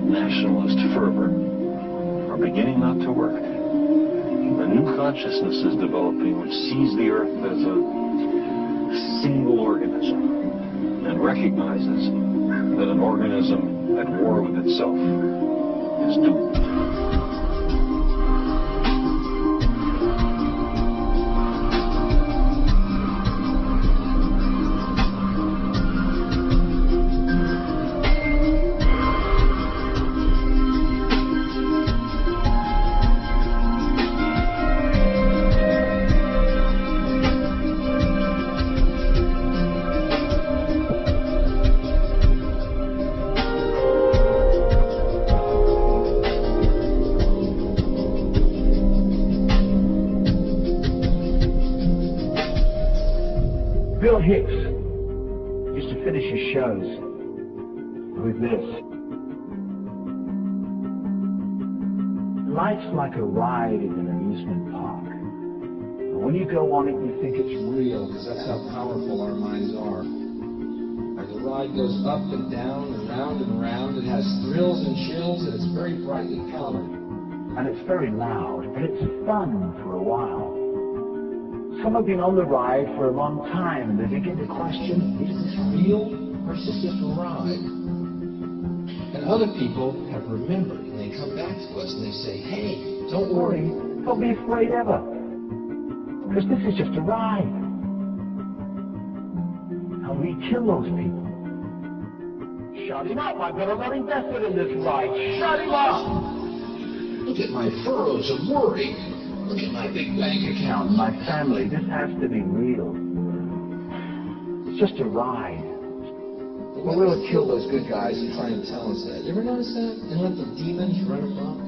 nationalist fervor are beginning not to work. A new consciousness is developing which sees the Earth as a single organism and recognizes that an organism at war with itself is doomed. Bill Hicks used to finish his shows with this. Life's like a ride in an amusement park. And when you go on it, you think it's real, because that's how powerful our minds are. And the ride goes up and down and round and round. It has thrills and chills, and it's very brightly colored. And it's very loud, but it's fun for a while. Some have been on the ride for a long time, and they begin to question, is this real, or is this just a ride? And other people have remembered, and they come back to us and they say, hey, don't worry. Don't be afraid ever, because this is just a ride. And we kill those people. Shut him up, I've got a lot invested in this ride. Shut him up! Look at my furrows of worry. Look at my big bank account. My family, this has to be real. It's just a ride. Well, we'll kill those good guys who try and tell us that. You ever notice that? And let the demons run amok?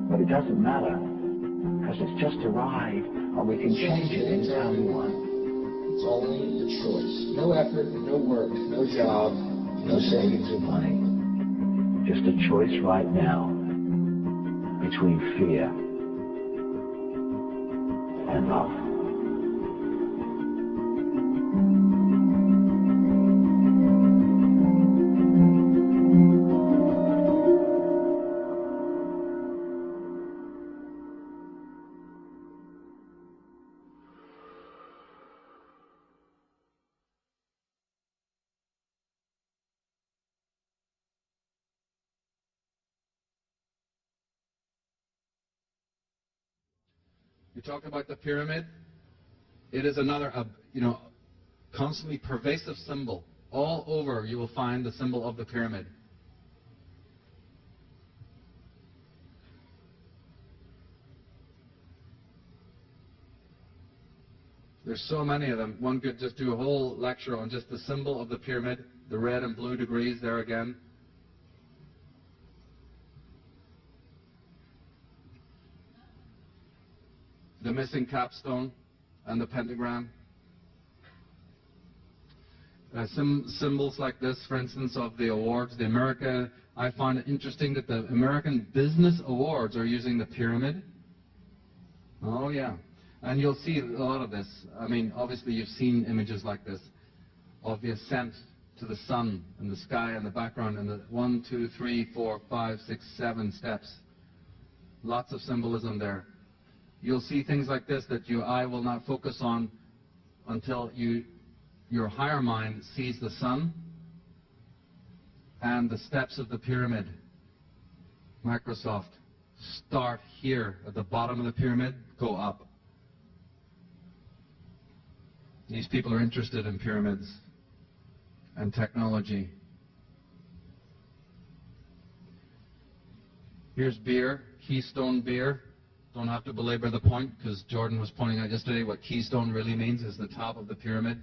But it doesn't matter, because it's just a ride, and we can change it anytime we want. It's only a choice. No effort, no work, no job, no savings of money. Just a choice right now between fear and love. You talk about the pyramid. It is another, constantly pervasive symbol. All over you will find the symbol of the pyramid. There's so many of them. One could just do a whole lecture on just the symbol of the pyramid, the red and blue degrees there again. The missing capstone and the pentagram. Symbols like this, for instance, of the awards. I find it interesting that the American Business Awards are using the pyramid. Oh, yeah. And you'll see a lot of this. I mean, obviously you've seen images like this of the ascent to the sun and the sky and the background and the 1, 2, 3, 4, 5, 6, 7 steps. Lots of symbolism there. You'll see things like this that your eye will not focus on until your higher mind sees the sun and the steps of the pyramid. Microsoft, start here at the bottom of the pyramid, go up. These people are interested in pyramids and technology. Here's beer, Keystone beer. Don't have to belabor the point, because Jordan was pointing out yesterday what keystone really means is the top of the pyramid.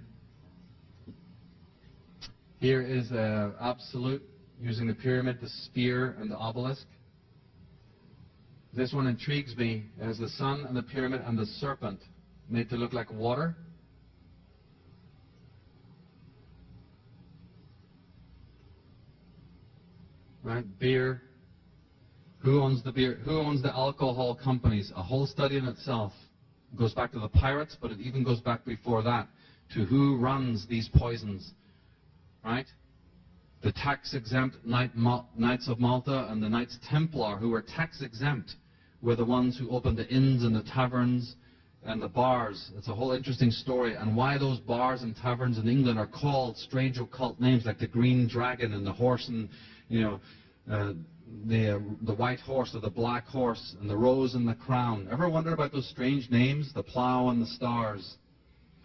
Here is absolute, using the pyramid, the sphere, and the obelisk. This one intrigues me as the sun and the pyramid and the serpent made to look like water. Right, beer. Who owns the beer? Who owns the alcohol companies? A whole study in itself. It goes back to the pirates, but it even goes back before that to who runs these poisons. Right? The tax-exempt Knights of Malta and the Knights Templar, who were tax-exempt, were the ones who opened the inns and the taverns and the bars. It's a whole interesting story, and why those bars and taverns in England are called strange occult names like the Green Dragon and the horse and, the white horse or the black horse and the rose and the crown. Ever wonder about those strange names, the plough and the stars?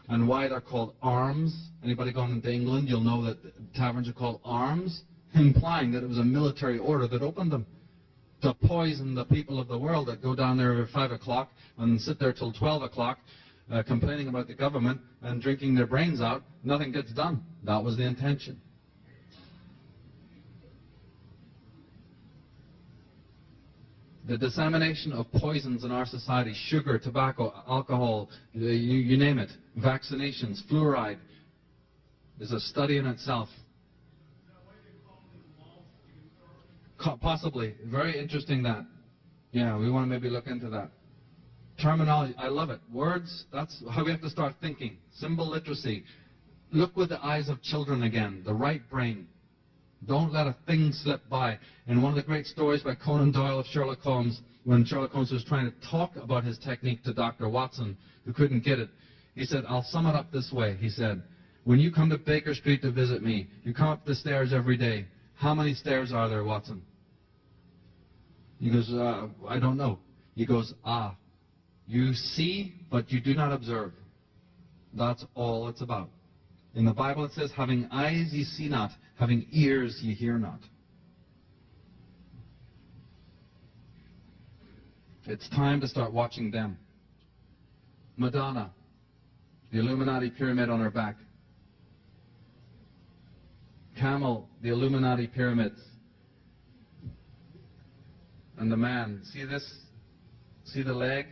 And why they're called arms? Anybody going into England, you'll know that taverns are called arms, implying that it was a military order that opened them to poison the people of the world that go down there at 5 o'clock and sit there till 12 o'clock complaining about the government and drinking their brains out. Nothing gets done. That was the intention. The dissemination of poisons in our society, sugar, tobacco, alcohol, you name it, vaccinations, fluoride, is a study in itself. Possibly. Very interesting that. Yeah, we want to maybe look into that. Terminology, I love it. Words, that's how we have to start thinking. Symbol literacy. Look with the eyes of children again, the right brain. Don't let a thing slip by. In one of the great stories by Conan Doyle of Sherlock Holmes, when Sherlock Holmes was trying to talk about his technique to Dr. Watson, who couldn't get it, he said, I'll sum it up this way. He said, when you come to Baker Street to visit me, you come up the stairs every day. How many stairs are there, Watson? He goes, I don't know. He goes, you see, but you do not observe. That's all it's about. In the Bible it says, having eyes ye see not, having ears ye hear not. It's time to start watching them. Madonna, the Illuminati pyramid on her back. Camel, the Illuminati pyramids. And the man, see this? See the leg?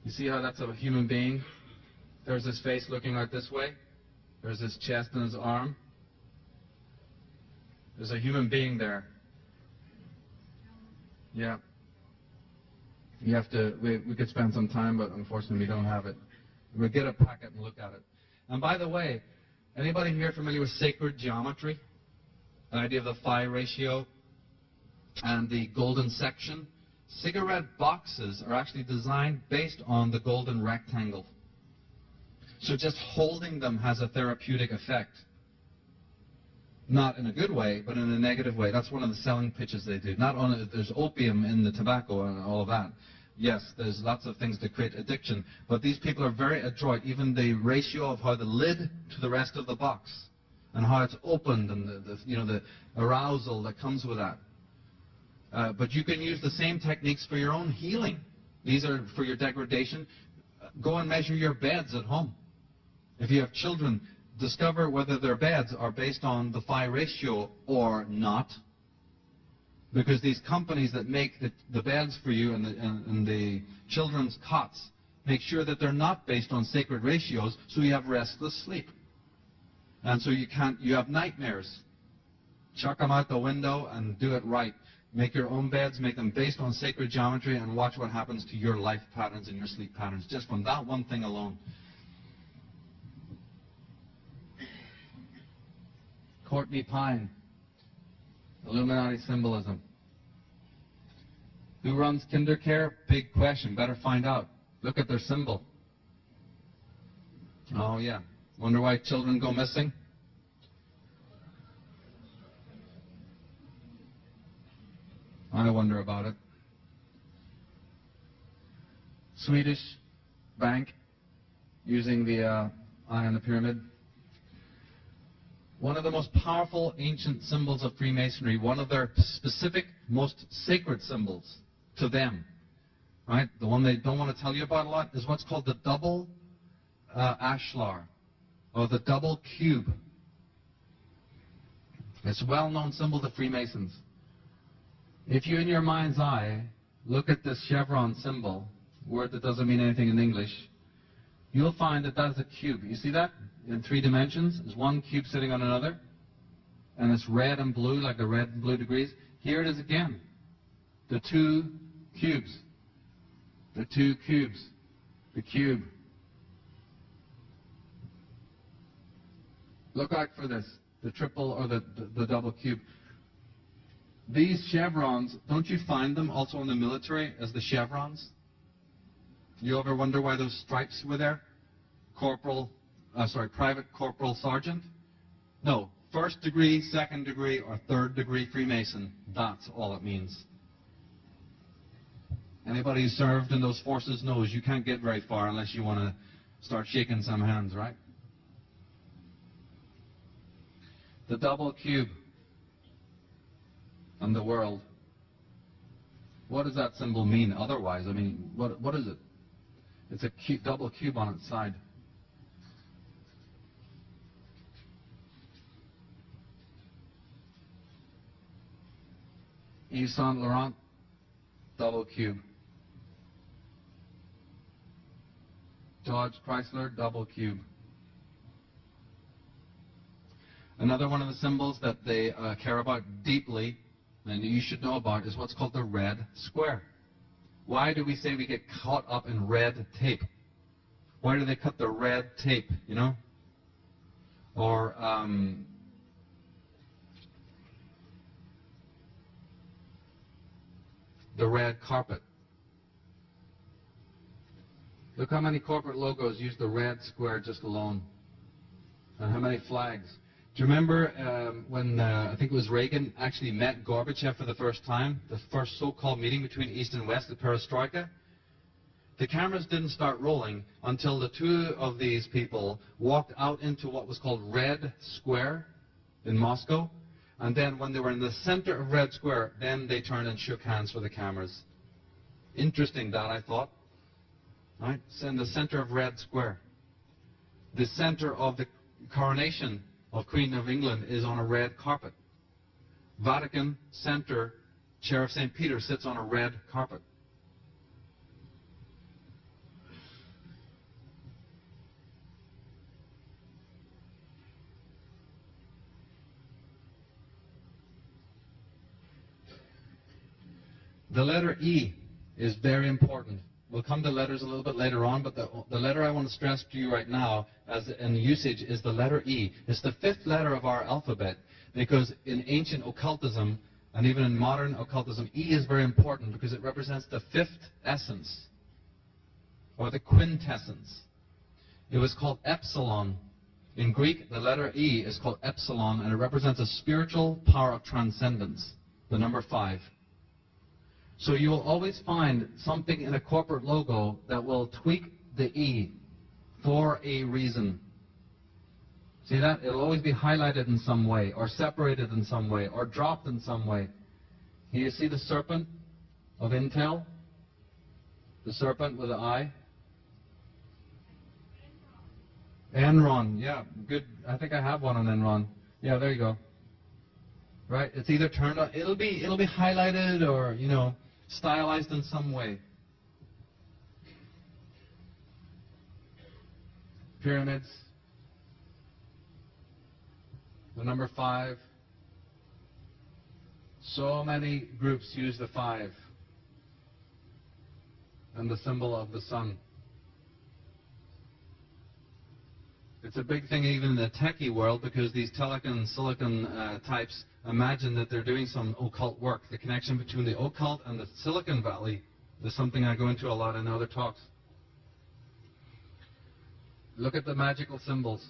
You see how that's a human being? There's his face looking out this way. There's his chest and his arm. There's a human being there. Yeah. You have to, we could spend some time, but unfortunately we don't have it. We'll get a packet and look at it. And by the way, anybody here familiar with sacred geometry? The idea of the phi ratio and the golden section? Cigarette boxes are actually designed based on the golden rectangle. So just holding them has a therapeutic effect. Not in a good way, but in a negative way. That's one of the selling pitches they do. Not only there's opium in the tobacco and all of that. Yes, there's lots of things to create addiction, but these people are very adroit. Even the ratio of how the lid to the rest of the box and how it's opened and the arousal that comes with that. But you can use the same techniques for your own healing. These are for your degradation. Go and measure your beds at home. If you have children, discover whether their beds are based on the phi ratio or not. Because these companies that make the beds for you and the children's cots make sure that they're not based on sacred ratios, so you have restless sleep. And so you have nightmares. Chuck them out the window and do it right. Make your own beds, make them based on sacred geometry, and watch what happens to your life patterns and your sleep patterns, just from that one thing alone. Courtney Pine, Illuminati symbolism. Who runs KinderCare? Big question. Better find out. Look at their symbol. Oh, yeah. Wonder why children go missing? I wonder about it. Swedish bank using the eye on the pyramid. One of the most powerful ancient symbols of Freemasonry, one of their specific, most sacred symbols to them, right? The one they don't want to tell you about a lot is what's called the double ashlar, or the double cube. It's a well-known symbol to Freemasons. If you, in your mind's eye, look at this chevron symbol, word that doesn't mean anything in English, you'll find that that is a cube. You see that? In 3 dimensions. There's one cube sitting on another. And it's red and blue, like the red and blue degrees. Here it is again. The 2 cubes. The 2 cubes. The cube. Look out for this. the triple or the double cube. These chevrons, don't you find them also in the military as the chevrons? You ever wonder why those stripes were there? Private, corporal, sergeant? No, first degree, second degree, or third degree Freemason. That's all it means. Anybody who served in those forces knows you can't get very far unless you want to start shaking some hands, right? The double cube and the world. What does that symbol mean otherwise? I mean, what is it? It's a double cube on its side. Yves Saint Laurent, double cube. Dodge Chrysler, double cube. Another one of the symbols that they care about deeply, and you should know about, is what's called the red square. Why do we say we get caught up in red tape? Why do they cut the red tape, you know? Or the red carpet. Look how many corporate logos use the red square just alone. And how many flags. Do you remember when I think it was Reagan actually met Gorbachev for the first time? The first so-called meeting between East and West, the perestroika? The cameras didn't start rolling until the two of these people walked out into what was called Red Square in Moscow. And then when they were in the center of Red Square, then they turned and shook hands for the cameras. Interesting that, I thought. Right? It's in the center of Red Square. The center of the coronation of Queen of England is on a red carpet. Vatican Center, Chair of St. Peter sits on a red carpet. The letter E is very important. We'll come to letters a little bit later on, but the letter I want to stress to you right now as in usage is the letter E. It's the fifth letter of our alphabet because in ancient occultism and even in modern occultism, E is very important because it represents the fifth essence or the quintessence. It was called epsilon. In Greek, the letter E is called epsilon and it represents a spiritual power of transcendence, the number 5. So you will always find something in a corporate logo that will tweak the E for a reason. See that? It'll always be highlighted in some way, or separated in some way, or dropped in some way. Here you see the serpent of Intel? The serpent with the eye? Enron, yeah, good. I think I have one on Enron. Yeah, there you go. Right? It's either turned on, it'll be highlighted or, you know, stylized in some way. Pyramids. The number 5. So many groups use the 5 and the symbol of the sun. It's a big thing even in the techie world because these telecom silicon types imagine that they're doing some occult work. The connection between the occult and the Silicon Valley is something I go into a lot in other talks. Look at the magical symbols.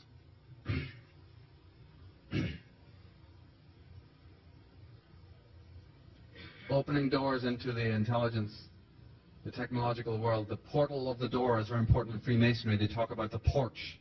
Opening doors into the intelligence, the technological world. The portal of the door is very important in Freemasonry. They talk about the porch.